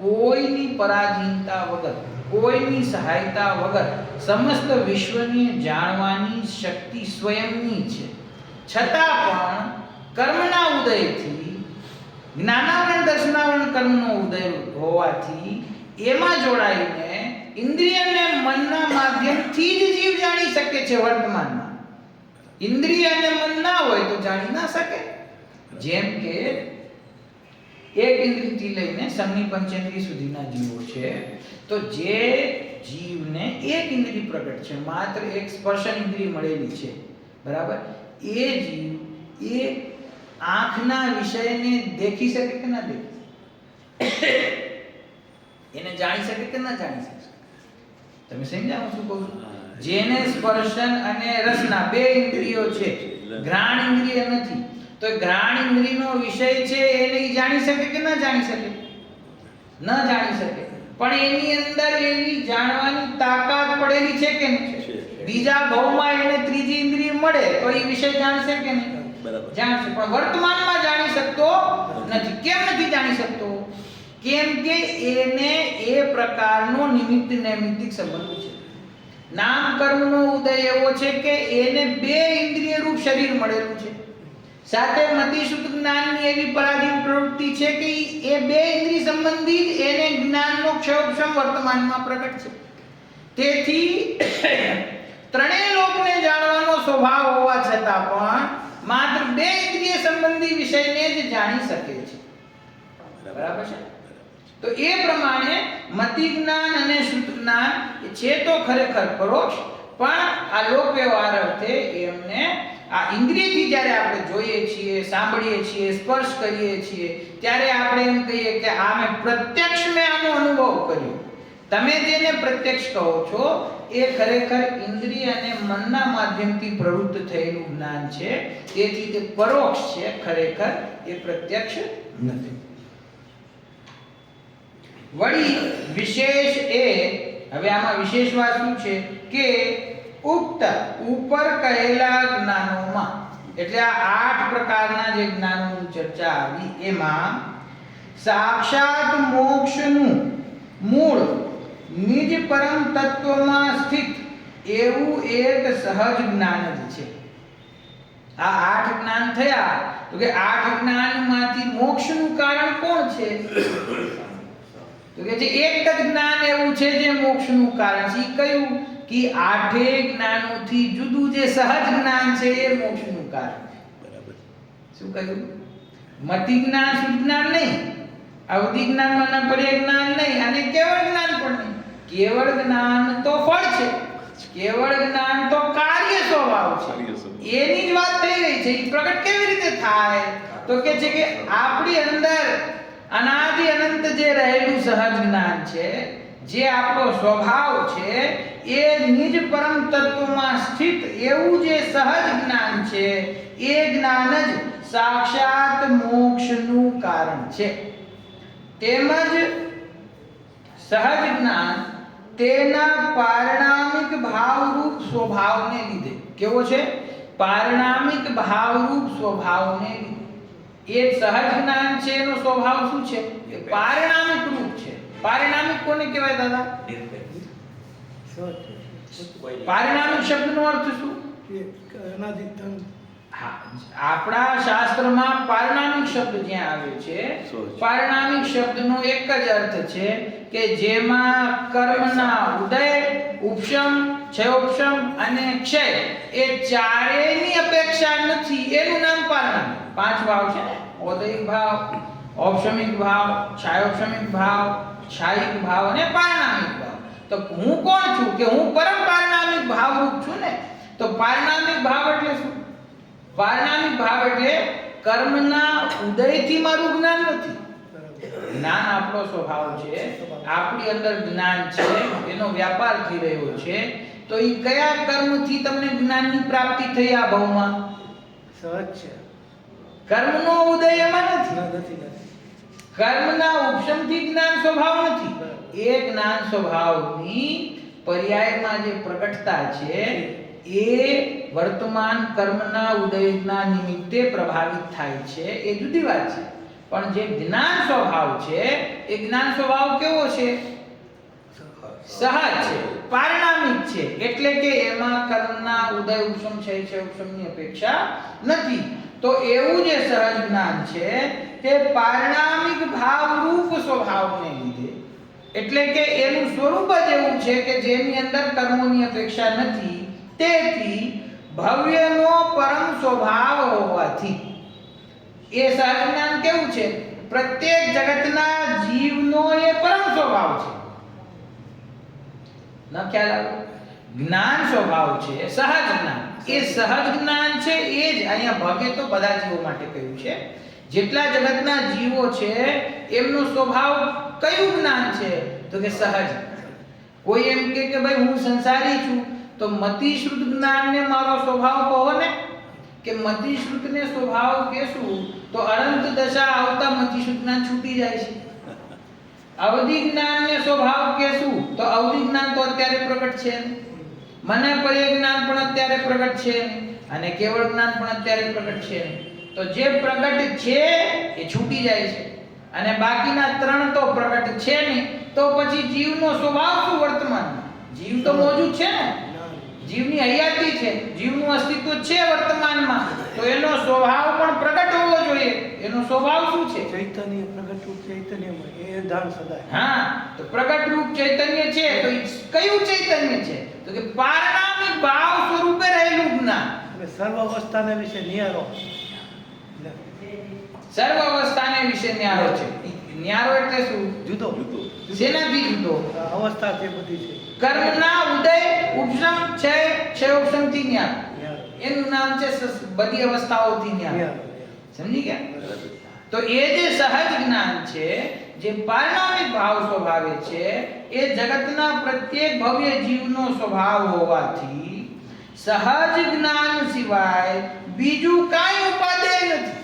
કોઈની પરાધીનતા વગર, કોઈની સહાયતા વગર સમસ્ત વિશ્વને જાણવાની શક્તિ સ્વયંની છે. છતાં પણ કર્મના ઉદયથી, જ્ઞાનાવરણ દર્શનાવરણ કર્મનો ઉદય હોવાથી એમાં જોડાઈને ઇન્દ્રિય અને મનના માધ્યમથી જ જીવ જાણી શકે છે વર્તમાનમાં. ઇન્દ્રિય અને મન ના હોય તો જાણી ના શકે. જેમ કે એક ઇન્દ્રિયથી લઈને સંજ્ઞ પંચેન્દ્રિય સુધીના જીવો છે, તો જે જીવને એક ઇન્દ્રિય પ્રગટ છે, માત્ર એક સ્પર્શન ઇન્દ્રિય મળેલી છે, બરાબર, એ જીવ એ આંખના વિષયને દેખી શકે કે ના દેખી શકે? એને જાણી શકે કે ના જાણી શકે? તમે સમજાવો શું કહું છું? જેને સ્પર્શન અને રસના બે ઇન્દ્રિયો છે, ઘ્રાણ ઇન્દ્રિય નથી, તો ઘ્રાણ ઇન્દ્રિયનો વિષય છે એને જાણી શકે કે ના જાણી શકે? ન જાણી શકે. પણ એની અંદર એની જાણવાની તાકાત પડેલી છે કે નહીં? બીજા ભાવમાં એને ત્રીજી ઇન્દ્રિય મળે તો એ વિષય જાણશે કે નહીં? જાણશે. પણ વર્તમાનમાં જાણી શકતો નથી. કેમ નથી જાણી શકતો? કેમ કે એને એ પ્રકારનો નિમિત્ત નૈમિત્તિક સંબંધ છે. નામ કર્મનો ઉદય એવો છે કે એને બે ઇન્દ્રિય રૂપ શરીર મળેલું છે, સાથે મતિ શુદ્ધ જ્ઞાનની એવી પરાધીન પ્રવૃત્તિ છે કે એ બે ઇન્દ્રિય સંબંધિત એને જ્ઞાનનો ક્ષયોક્ષમ વર્તમાનમાં પ્રગટ છે. તેથી ત્રણેય લોકને જાણવાનો સ્વભાવ હોવા છતાં પણ માત્ર બે ઇન્દ્રિય સંબંધી વિષયને જ જાણી શકે છે. બરાબર છે? તો એ પ્રમાણે મતિ જ્ઞાન અને શુદ્ધ જ્ઞાન એ છે તો ખરેખર પરોક્ષ, પણ આ લોક વ્યવહાર અર્થે એમને આ ઇન્દ્રિયથી જ્યારે આપણે જોઈએ છીએ, સાંભળીએ છીએ, સ્પર્શ કરીએ છીએ, ત્યારે આપણે એમ કહીએ કે આ મેં પ્રત્યક્ષ મેં આનો અનુભવ કર્યો. તમે જેને પ્રત્યક્ષ કહો છો એ ખરેખર ઇન્દ્રિય અને મનના માધ્યમથી પ્રવૃત્ત થયેલું જ્ઞાન છે, તેથી તે પરોક્ષ છે, ખરેખર એ પ્રત્યક્ષ નથી. વળી વિશેષ એ, હવે આમાં વિશેષ વાત શું છે કે ઉક્ત ઉપર કહેલા જ્ઞાનોમાં, એટલે આ 8 પ્રકારના જે જ્ઞાનોની ચર્ચા આવી એમાં સાક્ષાત મોક્ષનું મૂળ નિજ પરમ તત્વમાં સ્થિત એવું એક સહજ જ્ઞાન જ છે. આ 8 જ્ઞાન થયા તો કે 8 જ્ઞાનમાંથી મોક્ષનું કારણ કોણ છે? તો કે જે એક જ જ્ઞાન એવું છે જે મોક્ષનું કારણ છે. કયું? કે 8 જ્ઞાનોથી જુદું જે સહજ જ્ઞાન છે એ મોક્ષનું કારણ છે. બરાબર. શું કહ્યું? મતિ જ્ઞાન, શુદ્ધ જ્ઞાન નહીં, અવધિ જ્ઞાન, મન પર્ય જ્ઞાન નહીં, અને કેવળ જ્ઞાન પણ નહીં. કેવળ જ્ઞાન તો ફળ છે, કેવળ જ્ઞાન તો કાર્ય સ્વભાવ છે. એની જ વાત થઈ રહી છે. એ પ્રગટ કેવી રીતે થાય? તો કે છે કે આપણી અંદર અનાદિ અનંત જે રહેલું સહજ જ્ઞાન છે, જે આપણો સ્વભાવ છે, એ નિજ પરમ તત્વમાં સ્થિત એવું જે સહજ જ્ઞાન છે, એ જ્ઞાન જ સાક્ષાત મોક્ષનું કારણ છે. તેમજ સહજ જ્ઞાન તેના પારણામિક ભાવરૂપ સ્વભાવને લીધે, કેવો છે? પારણામિક ભાવરૂપ સ્વભાવને લીધે. એ સહજ જ્ઞાન છે એનો સ્વભાવ શું છે? એ પારણામિક રૂપ છે. પારણામિક કોને કહેવાય દાદા? પારણામિક શબ્દનો અર્થ શું? હા, આપણા શાસ્ત્રમાં પારણામિક શબ્દ જ્યાં આવ્યો છે, પારણામિક શબ્દનો એક જ અર્થ છે કે જેમાં કર્મના ઉદય, ઉપશમ, ક્ષયોપશમ અને ક્ષય એ ચારેયની અપેક્ષા નથી, એનું નામ પારણામિક. 5 ભાવ છે ને, ઔદયિક ભાવ, ઔપશમિક ભાવ, ક્ષયોપશમિક ભાવ, ક્ષાયિક ભાવ અને પારણામિક ભાવ. તો હું કોણ છું? કે હું પરમ પારણામિક ભાવરૂપ છું ને. તો પારણામિક ભાવ એટલે શું? પારણામિક ભાવ એટલે કર્મના ઉદયથી મારું જ્ઞાન નથી. જ્ઞાન આપણો સ્વભાવ છે, આપણી અંદર જ્ઞાન છે, એનો વ્યાપાર થઈ રહ્યો છે. તો એ કયા કર્મથી તમને જ્ઞાનની પ્રાપ્તિ થઈ આ ભાવમાં? સહજ છે. કર્મનો ઉદય એમાં નથી. કર્મના ઉપશમથી જ્ઞાન સ્વભાવ નથી. એ જ્ઞાન સ્વભાવની પર્યાયમાં જે પ્રકટતા છે એ વર્તમાન કર્મના ઉદયના નિમિત્તે પ્રભાવિત થાય છે, એ જુદી વાત છે. પણ જે જ્ઞાન સ્વભાવ છે એ જ્ઞાન સ્વભાવ કેવો છે? સહજ છે, પારણામિક છે. એટલે કે એમાં કર્મના ઉદય, ઉપશમ, ક્ષય, ઉપશમની અપેક્ષા નથી. તો એવું જે સહજ જ્ઞાન છે તે પારણામિક ભાવરૂપ સ્વભાવને લીધે, એટલે કે એનું સ્વરૂપ જ એવું છે કે જેની અંદર કર્મોની અપેક્ષા નથી, તેથી ભવ્યનો પરમ સ્વભાવ હોવાથી એ સહજ જ્ઞાન કેવું છે? પ્રત્યેક જગતના જીવનો એ પરમ સ્વભાવ છે. ન ખ્યાલ આવ્યો? જ્ઞાન સ્વભાવ છે, સહજ જ્ઞાન. એ સહજ જ્ઞાન છે એ જ અહીંયા ભગે તો બધા જીવો માટે કહ્યું છે. જેટલા જગતના જીવો છે એમનો સ્વભાવ કયું જ્ઞાન છે? તો કે સહજ. કોઈ એમ કે ભાઈ હું સંસારી છું, તો મતિ શ્રુત જ્ઞાનને મારો સ્વભાવ કહો ને. કે મતિ શ્રુતને સ્વભાવ કહેશું તો અનંત દશા આવતા મતિ શ્રુત જ્ઞાન છૂટી જાય છે. અવધિ જ્ઞાનને સ્વભાવ કહેશું તો અવધિ જ્ઞાન તો અત્યારે પ્રગટ છે, મને પર્ય જ્ઞાન પણ અત્યારે પ્રગટ છે, અને કેવળ જ્ઞાન પણ અત્યારે પ્રગટ છે. તો જે પ્રગટ છે એ છૂટી જાય છે, અને બાકીના 3 તો પ્રગટ છે નહીં. તો પછી જીવનો સ્વભાવ શું વર્તમાન? જીવ તો મોજૂદ છે ને, જીવની હયાતી છે, જીવનું અસ્તિત્વ છે વર્તમાનમાં, તો એનો સ્વભાવ પણ પ્રગટ હોવો જોઈએ. એનો સ્વભાવ શું છે? ચૈતન્ય પ્રગટ રૂપ ચૈતન્યમય એ ધાણ સદાય. હા, તો પ્રગટ રૂપ ચૈતન્ય છે. તો ઈ કયું ચૈતન્ય છે? તો કે પારણામિક ભાવ સ્વરૂપે રહેલું જ્ઞાન. એટલે સર્વ અવસ્થાને વિશે નિયારો. સર્વ અવસ્થાને વિશે ન્યારો છે. ન્યારો એટલે શું? જુદો જુદો. શેનાથી જુદો? અવસ્થા જે બધી છે કર્મના ઉદય ઉપશમ ક્ષય ઉપશમથી ન્યારો. નિયારો. એનું નામ છે બધી અવસ્થાઓથી ન્યારો. નિયારો. સમજી ગયા? તો એ જે સહજ જ્ઞાન છે, જે પારણામિક ભાવ સ્વભાવે છે, એ જગતના પ્રત્યેક ભવ્ય જીવનો સ્વભાવ હોવાથી સહજ જ્ઞાન સિવાય બીજું કાંઈ ઉપાદેય નથી.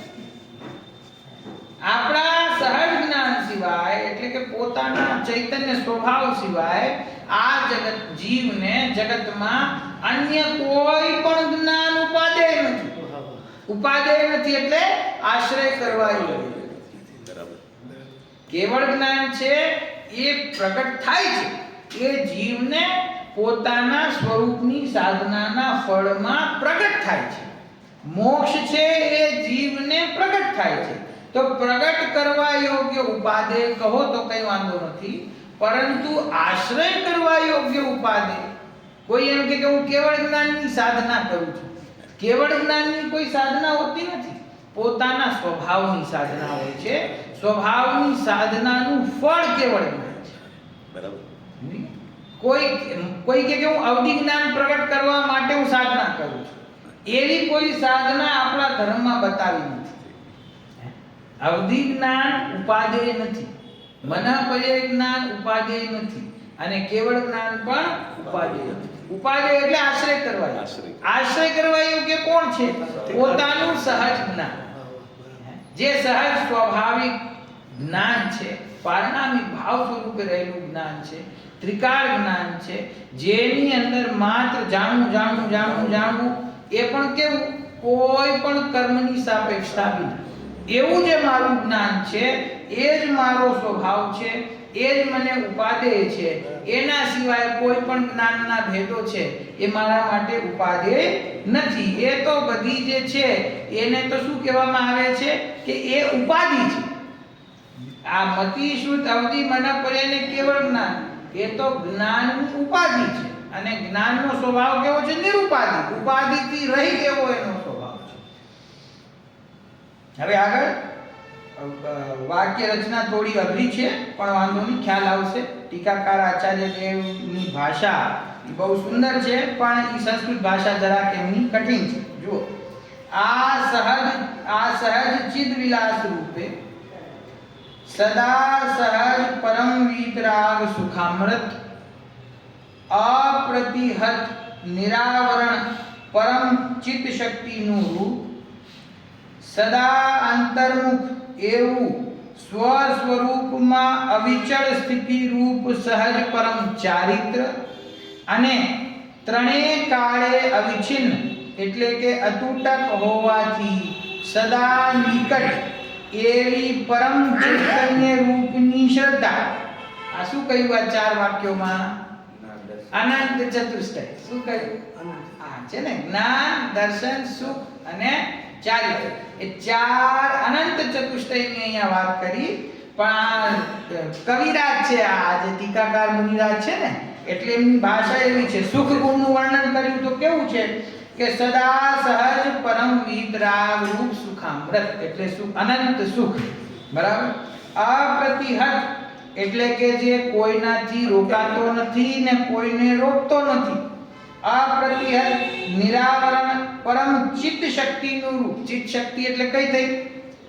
આપણા સહજ જ્ઞાન સિવાય એટલે કે પોતાના ચૈતન્ય સ્વભાવ સિવાય આ જગત જીવને જગતમાં અન્ય કોઈ પણ જ્ઞાન ઉપાદેય નથી. ઉપાદેય નથી એટલે આશ્રય કરવા યોગ્ય. બરાબર. કેવળ જ્ઞાન છે એ પ્રગટ થાય છે એ જીવને પોતાના સ્વરૂપની સાધનાના ફળમાં પ્રગટ થાય છે. મોક્ષ છે એ જીવને પ્રગટ થાય છે. તો પ્રગટ કરવા યોગ્ય ઉપાદેય કહો તો કઈ વાંધો નથી, પરંતુ આશ્રય કરવા યોગ્ય ઉપાદેય કોઈ એમ કે હું કેવળ જ્ઞાનની સાધના કરું છું. કેવળ જ્ઞાનની કોઈ સાધના હોતી નથી, પોતાના સ્વભાવની સાધના હોય છે. સ્વભાવની સાધનાનું ફળ કેવળ જ્ઞાન છે. બરાબર. કોઈ કે હું અવધિ જ્ઞાન પ્રગટ કરવા માટે હું સાધના કરું છું, એવી કોઈ સાધના આપણા ધર્મમાં બતાવી નથી. અવધિ જ્ઞાન ઉપાદેય નથી, મનઃપર્ય જ્ઞાન ઉપાદેય નથી, અને કેવળ જ્ઞાન પણ ઉપાદેય નથી. ઉપાદેય એટલે આશ્રય કરવા. આશ્રય કરવા યોગ્ય કોણ છે? પોતાનું સહજ જ્ઞાન, જે સહજ સ્વાભાવિક જ્ઞાન છે, પારણામિક ભાવ સ્વરૂપે રહેલું જ્ઞાન છે, ત્રિકાળ જ્ઞાન છે, જેની અંદર માત્ર જાણવું એ પણ કેવું? કોઈ પણ કર્મની સાપેક્ષતા વિના. એવું જે મારું જ્ઞાન છે એ જ મારો સ્વભાવ છે, એ જ મને ઉપાદેય છે. એના સિવાય કોઈ પણ જ્ઞાનના ભેદો છે એ મારા માટે ઉપાદેય નથી. એ તો બધી જે છે એને તો શું કહેવામાં આવે છે કે એ ઉપાધિ છે. આ મતિ શુદ્ધ અવધિ મનઃપર્ય ને કેવળ જ્ઞાન એ તો જ્ઞાનની ઉપાધિ છે, અને જ્ઞાનનો સ્વભાવ કેવો છે? નિરુપાધિ. ઉપાધિથી રહિત એવો એનો સ્વભાવ છે. હવે આગળ વાક્ય રચના થોડી અઘરી છે, પણ વાંધો નહીં, ખ્યાલ આવશે. ટીકાકાર આચાર્ય દેવની ભાષા એ બહુ સુંદર છે, પણ એ સંસ્કૃત ભાષા જરાક એમની કઠિન છે. જુઓ, આ સહજ ચિદ વિલાસ રૂપે સદા સહજ પરમ વીતરાગ સુખામૃત અપ્રતિહત નિરાવરણ પરમ ચિત્ત શક્તિનું રૂપ, સદા અંતર્મુખ એવું સ્વ સ્વરૂપમાં અવિચળ સ્થિતિ રૂપ સહજ પરમ ચારિત્ર, અને ત્રણેય કાળે અવિછિન્ન એટલે કે અતૂટક હોવાથી સદા નિકટ એવી પરમ ચૈતન્ય રૂપની શ્રદ્ધા. આ શું કહ્યું આ ચાર વાક્યોમાં? અનંત ચતુષ્ટય. શું કહ્યું? આ છે ને જ્ઞાન, દર્શન, સુખ અને ચારિત્ર. એ ચાર અનંત ચતુષ્ટયની અહીંયા વાત કરી. પણ કવિરાજ છે આ જે ટીકાકાર મુનિરાજ છે ને, એટલે એમની ભાષા એવી છે. સુખ ગુણનું વર્ણન કર્યું તો કેવું છે કે સદા સહજ પરમ વીતરાગ રૂપ સુખામૃત એટલે સુખ, અનંત સુખ. બરાબર. અપ્રતિહત એટલે કે જે કોઈનાથી રોકાતો નથી ને કોઈને રોકતો નથી. અપ્રતિહત નિરાવરણ પરમ ચિત્ત શક્તિનું રૂપ. ચિત્ત શક્તિ એટલે કઈ થઈ?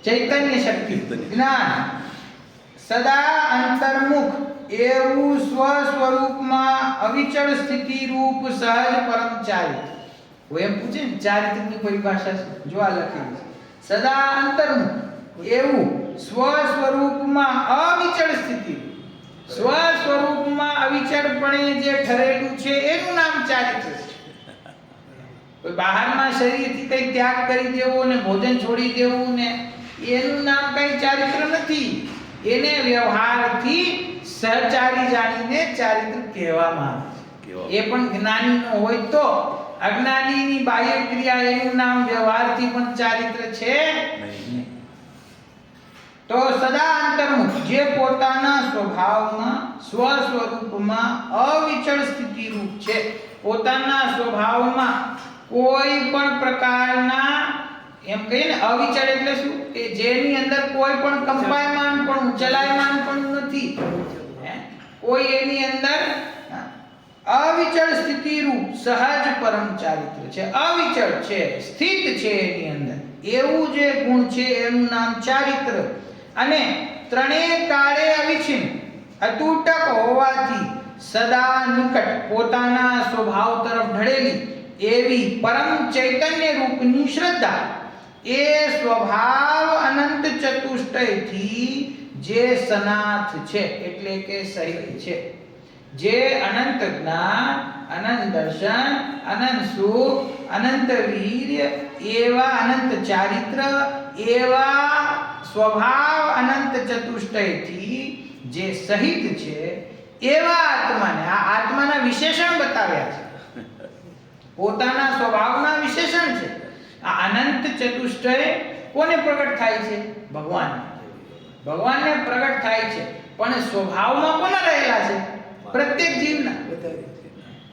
ચૈતન્ય શક્તિ, જ્ઞાન. સદા અંતર્મુખ એવું સ્વ સ્વરૂપમાં અવિચળ સ્થિતિ રૂપ સહજ પરમ ચારિત્ર. કોઈ એમ પૂછે ને ચારિત્રની પરિભાષા જો આ લખેલી છે. સદા અંતર્મુખ એવું સ્વ સ્વરૂપમાં અવિચળ સ્થિતિ, સ્વ સ્વરૂપમાં અવિચળપણે જે ઠરેલું છે એનું નામ ચારિત્ર છે. કોઈ બહારના શરીરથી કઈ ત્યાગ કરી દેવો ને ભોજન છોડી દેવું ને એનું નામ કઈ ચારિત્ર નથી. એને વ્યવહારથી સહચારી જાણીને ચારિત્ર કહેવામાં આવે છે. કેવા? એ પણ જ્ઞાનીનો હોય તો. અજ્ઞાનીની બાહ્ય ક્રિયા એનું નામ વ્યવહારથી પણ ચારિત્ર છે નહીં. તો સદા અંતર્મુખ, જે પોતાના સ્વભાવમાં સ્વસ્વરૂપમાં અવિચળ સ્થિતિ રૂપ છે, પોતાના સ્વભાવમાં કોઈ પણ પ્રકારના, એમ કહીએ ને અવિચળ એટલે શું, કે જેની અંદર કોઈ પણ કંપાયમાન પણ ચલાયમાન પણ નથી, કોઈ એની અંદર અવિચળ સ્થિતિ રૂપ સહજ પરમ ચારિત્ર છે, અવિચળ છે, સ્થિત છે એની અંદર, એવું જે ગુણ છે એનું નામ ચારિત્ર. અને ત્રણેય કાળે અવિચ્છિન્ન અતૂટક હોવાથી સદા નિકટ પોતાના સ્વભાવ તરફ ઢળેલી એવી પરમ ચૈતન્ય રૂપની શ્રદ્ધા, એ સ્વભાવ અનંત ચતુષ્ટયથી જે સનાથ છે એટલે કે સહિત છે, જે અનંત જ્ઞાન, અનંત દર્શન, અનંત સુખ, અનંત વીર્ય, એવા અનંત ચારિત્ર, એવા સ્વભાવ અનંત ચતુષ્ટયથી જે સહિત છે એવા આત્માને, આ આત્માના વિશેષણ બતાવ્યા છે, પોતાના સ્વભાવના વિશેષણ છે. આ અનંત ચતુષ્ટય કોને પ્રગટ થાય છે? ભગવાનને. ભગવાનને પ્રગટ થાય છે, પણ સ્વભાવમાં કોના રહેલા છે? પ્રત્યેક જીવના.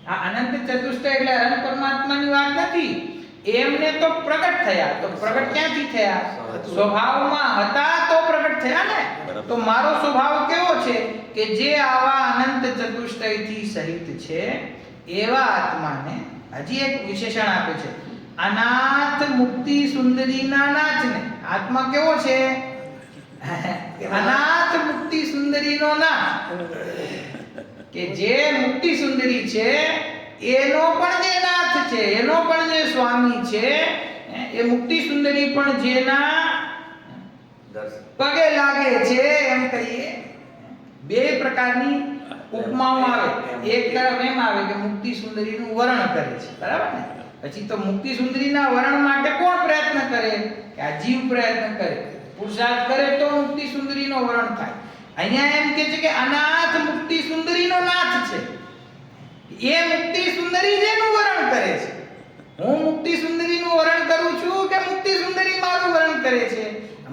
આ અનંત ચતુષ્ટય એટલે અનંત પરમાત્માની વાત નથી, એમને તો પ્રગટ થયા. તો પ્રગટ ક્યાંથી થયા? સ્વભાવમાં હતા તો પ્રગટ થયા ને. તો મારો સ્વભાવ કેવો છે કે જે આવા અનંત ચતુષ્ટયથી સહિત છે એવા આત્માને હજી એક વિશેષણ આપે છે, અનાથ મુક્તિ સુંદરીના નાથને. આત્મા કેવો છે? અનાથ મુક્તિ સુંદરીનો નાથ, કે જે મુક્તિ સુંદરી છે એનો પણ જે નાથ છે, એનો પણ જે સ્વામી છે, એ મુક્તિ સુંદરી પણ જેના પગે લાગે છે, એમ કહીએ. બે પ્રકારની ઉપમાઓ આવે. એક તરફ એમ આવે કે મુક્તિ સુંદરીનું વર્ણન કરે છે, બરાબર ને? પછી તો મુક્તિ સુંદરીના વર્ણન માટે કોણ પ્રયત્ન કરે? કે આ જીવ પ્રયત્ન કરે, પુરુષાર્થ કરે તો મુક્તિ સુંદરીનો વર્ણન થાય. અહીંયા એમ કે છે કે અનાથ મુક્તિ સુંદરીનો નાથ છે, એ મુક્તિ સુંદરી જેનું વર્ણન કરે છે. હું મુક્તિ સુંદરીનું વર્ણન કરું છું કે મુક્તિ સુંદરી મારું વર્ણન કરે છે?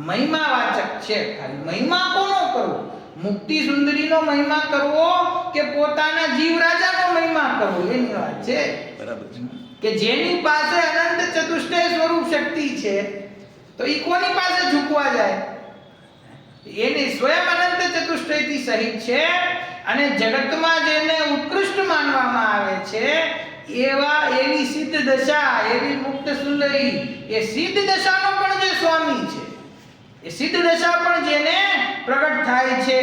મહિમાવાચક છે. ખાલી મહિમા કોનો કરવો? મુક્તિ સુંદરીનો મહિમા કરવો કે પોતાના જીવ રાજાનો મહિમા કરવો, એની વાત છે. બરાબર છે. કે જેની પાસે અનંત ચતુષ્ટય સ્વરૂપ શક્તિ છે, તો ઈ કોની પાસે ઝૂકવા જાય? એની સ્વયં અનંત ચતુષ્ટયથી સહિત છે, અને જગતમાં જેને ઉત્કૃષ્ટ માનવામાં આવે છે એવી સિદ્ધ દશા, એવી મુક્ત સુંદરી, એ સિદ્ધ દશાનો પણ જે સ્વામી છે, એ સિદ્ધ દશા પણ જેને પ્રગટ થાય છે,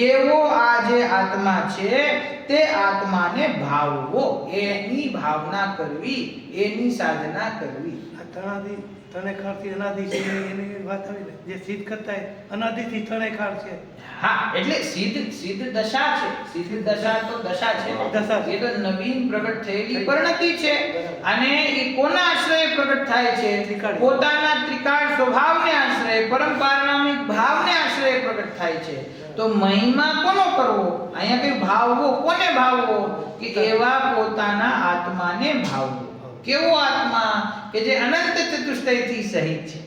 એવો આ જે આત્મા છે તે આત્માને ભાવવો, એની ભાવના કરવી, એની સાધના કરવી. આ ત્રણેયકાળથી અનાદિ છે એની વાત આવી ને, જે સિદ્ધ કરતા હોય અનાદિથી ત્રણેયકાળ છે. હા, એટલે સિદ્ધ દશા છે. સિદ્ધ દશા તો દશા છે, દશા છે. એ તો નવીન પ્રગટ થયેલી પરિણતિ છે. અને એ કોના આશ્રય પ્રગટ થાય છે? ત્રિકાળ. પોતાના ત્રિકાળ સ્વભાવને આશ્રય, પરમ પારમાર્થિક ભાવને આશ્રય પ્રગટ થાય છે. તો મહિમા કોનો કરવો? અહીંયા કઈ ભાવવો, કોને ભાવવો? કે એવા પોતાના આત્માને ભાવવો. કેવો આત્મા? કે જે અનંત ચતુષ્ટયથી સહિત છે.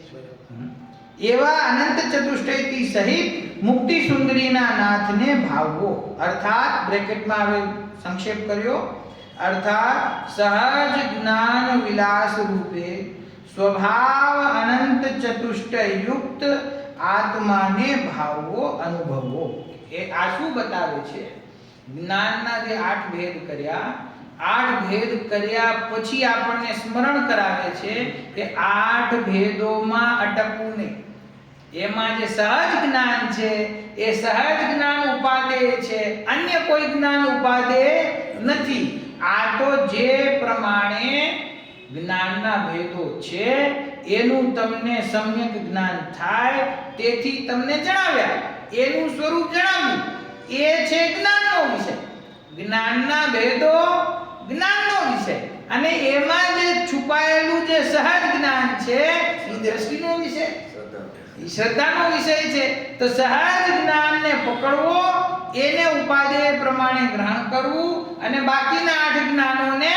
એવા અનંત ચતુષ્ટયથી સહિત મુક્તિ સુંદરીના નાથને ભાવવો. અર્થાત બ્રેકેટમાં હવે સંક્ષેપ કર્યો, અર્થાત સહજ જ્ઞાન વિલાસ રૂપે સ્વભાવ અનંત ચતુષ્ટય યુક્ત આત્માને ભાવવો, અનુભવવો. એ આ શું બતાવે છે? જ્ઞાનના જે 8 ભેદ કર્યા, 8 ભેદ કર્યા પછી આપણને સ્મરણ કરાવે છે કે 8 ભેદોમાં અટકવું નહીં. એમાં જે સહજ જ્ઞાન છે એ સહજ જ્ઞાન ઉપાદેય છે, અન્ય કોઈ જ્ઞાન ઉપાદેય નથી. આ તો જે પ્રમાણે જ્ઞાનના ભેદો છે એનું તમને સમ્યક જ્ઞાન થાય તેથી તમને જણાવ્યા, એનું સ્વરૂપ જણાવ્યું. એ છે જ્ઞાનનો વિષય. જ્ઞાનના ભેદો જ્ઞાનનો વિષય, અને એમાં જે છુપાયેલું જે સહજ જ્ઞાન છે એ દ્રષ્ટિનો વિષય, શ્રદ્ધાનો વિષય છે. તો સહજ જ્ઞાનને પકડવો એને ઉપાદેય પ્રમાણે ગ્રહણ કરવું અને બાકીના 8 જ્ઞાનોને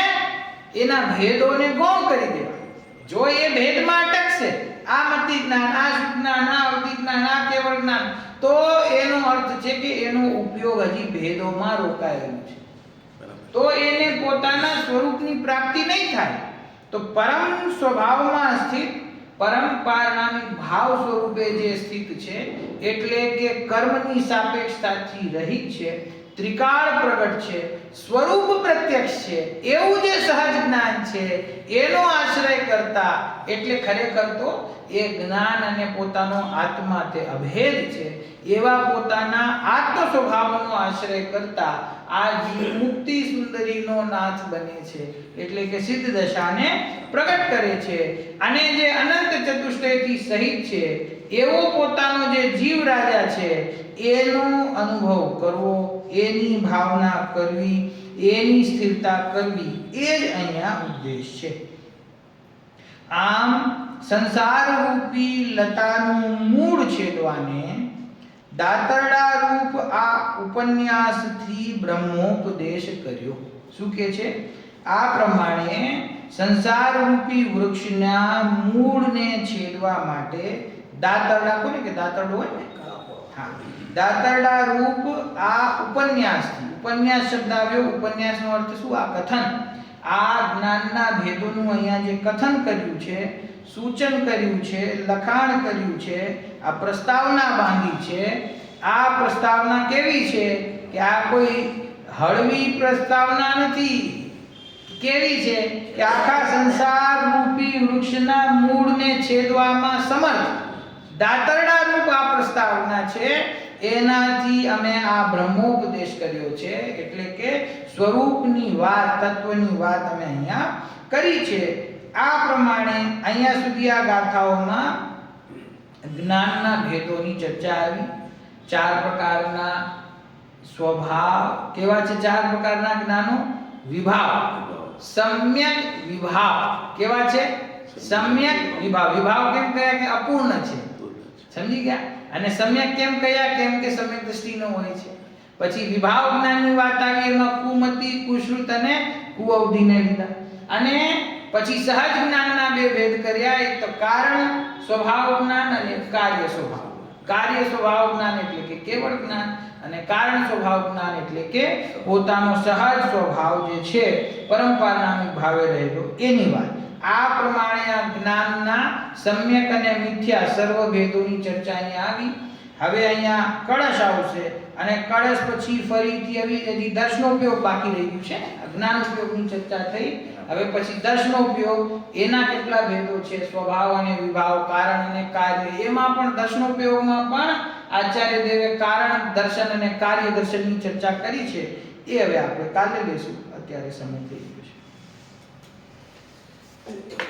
એના ભેદોને ગૌણ કરી દેવા. જો એ ભેદમાં અટકશે, આ મતિ જ્ઞાન, આ શુદ્ધ જ્ઞાન, આ અવધિ જ્ઞાન, આ કેવળ જ્ઞાન, તો એનો અર્થ છે કે એનો ઉપયોગ હજી ભેદોમાં રોકાયેલો છે, તો એને પોતાના સ્વરૂપની પ્રાપ્તિ નહીં થાય. તો પરમ સ્વભાવમાં સ્થિત, પરમ પારણામિક ભાવ સ્વરૂપે જે સ્થિત છે, એટલે કે કર્મની સાપેક્ષતાથી રહિત છે, ત્રિકાળ પ્રગટ છે, સ્વરૂપ પ્રત્યક્ષ છે, એવું જે સહજ જ્ઞાન છે એનો આશ્રય કરતા, એટલે ખરેખર તો એ જ્ઞાન અને પોતાનો આત્મા તે અભેદ છે, એવા પોતાના આત્મ સ્વભાવનો આશ્રય કરતા આ જીવ મુક્તિ સુંદરીનો નાથ બને છે, એટલે કે સિદ્ધ દશાને પ્રગટ કરે છે. અને જે અનંત ચતુષ્ટયથી સહિત છે એવો પોતાનો જે જીવ રાજા છે એનો અનુભવ કરવો, એની ભાવના કરવી, એની સ્થિરતા કરવી, એ જ અહીંયા ઉદ્દેશ છે. આમ સંસાર રૂપી લતાનું મૂળ છેદવાને દાતરડા રૂપ આ ઉપન્યાસથી બ્રહ્મોપદેશ કર્યો. શું કહે છે? આ પ્રમાણે સંસાર રૂપી વૃક્ષના મૂળને છેદવા માટે દાતરડા, કોને કે દાતરડો હોય ને, હા, દાતરડા રૂપ આ ઉપન્યાસથી, ઉપન્યાસ શબ્દ આવ્યો, ઉપન્યાસનો અર્થ શું? આ કથન, આ જ્ઞાનના ભેદોનું અહીંયા જે કથન કર્યું છે, સૂચન કર્યું છે, લખાણ કર્યું છે, આ પ્રસ્તાવના બાંધી છે. આ પ્રસ્તાવના કેવી છે કે આ કોઈ હળવી પ્રસ્તાવના નથી. કેવી છે કે આખા સંસાર રૂપી વૃક્ષના મૂળને છેદવામાં સમર્થ દાતરડા રૂપ આ પ્રસ્તાવના છે. એનાથી અમે આ બ્રહ્મોપદેશ કર્યો છે, એટલે કે સ્વરૂપની વાત, તત્વની વાત અમે અહીંયા કરી છે. આ પ્રમાણે અહીંયા સુધી આ ગાથાઓમાં જ્ઞાનના ભેદોની ચર્ચા આવી. 4 પ્રકારના સ્વભાવ, કેવા છે 4 પ્રકારના જ્ઞાનો? વિભાવ, સમ્યક વિભાવ. કેવા છે? સમ્યક વિભાવ. વિભાવ કેમ કહ્યા કે અપૂર્ણ છે, સમજી ગયા? અને સમ્યક કેમ કહ્યા? કેમ કે સમ્યક દ્રષ્ટિનો હોય છે. પછી વિભાવ જ્ઞાનની વાત આવી, એમાં કુમતિ, કુશ્રુત અને કુઅવધિને લીધા. અને પછી સહજ જ્ઞાનના 2 ભેદ કર્યા, એક તો કારણ સ્વભાવ જ્ઞાન અને કાર્ય સ્વભાવ. કાર્ય સ્વભાવ જ્ઞાન એટલે કે કેવળ જ્ઞાન, અને કારણ સ્વભાવ જ્ઞાન એટલે કે પોતાનો સહજ સ્વભાવ જે છે પરંપરાનામિક ભાવે રહેલો, એની વાત. આ પ્રમાણે આ જ્ઞાનના સમ્યક અને મિથ્યા સર્વ ભેદોની ચર્ચા અહીંયા આવી. હવે અહીંયા કળશ આવશે, અને કળશ પછી ફરીથી આવી હજી દર્શનો ઉપયોગ બાકી રહી ગયું છે. જ્ઞાન ઉપયોગની ચર્ચા થઈ, હવે પછી દર્શનો ઉપયોગ, એના કેટલા ભેદો છે, સ્વભાવ અને વિભાવ, કારણ અને કાર્ય. એમાં પણ દર્શનો ઉપયોગમાં પણ આચાર્ય દેવે કારણ દર્શન અને કાર્ય દર્શનની ચર્ચા કરી છે. એ હવે આપણે કાલે લઈશું, અત્યારે સમય થઈ ગયો છે.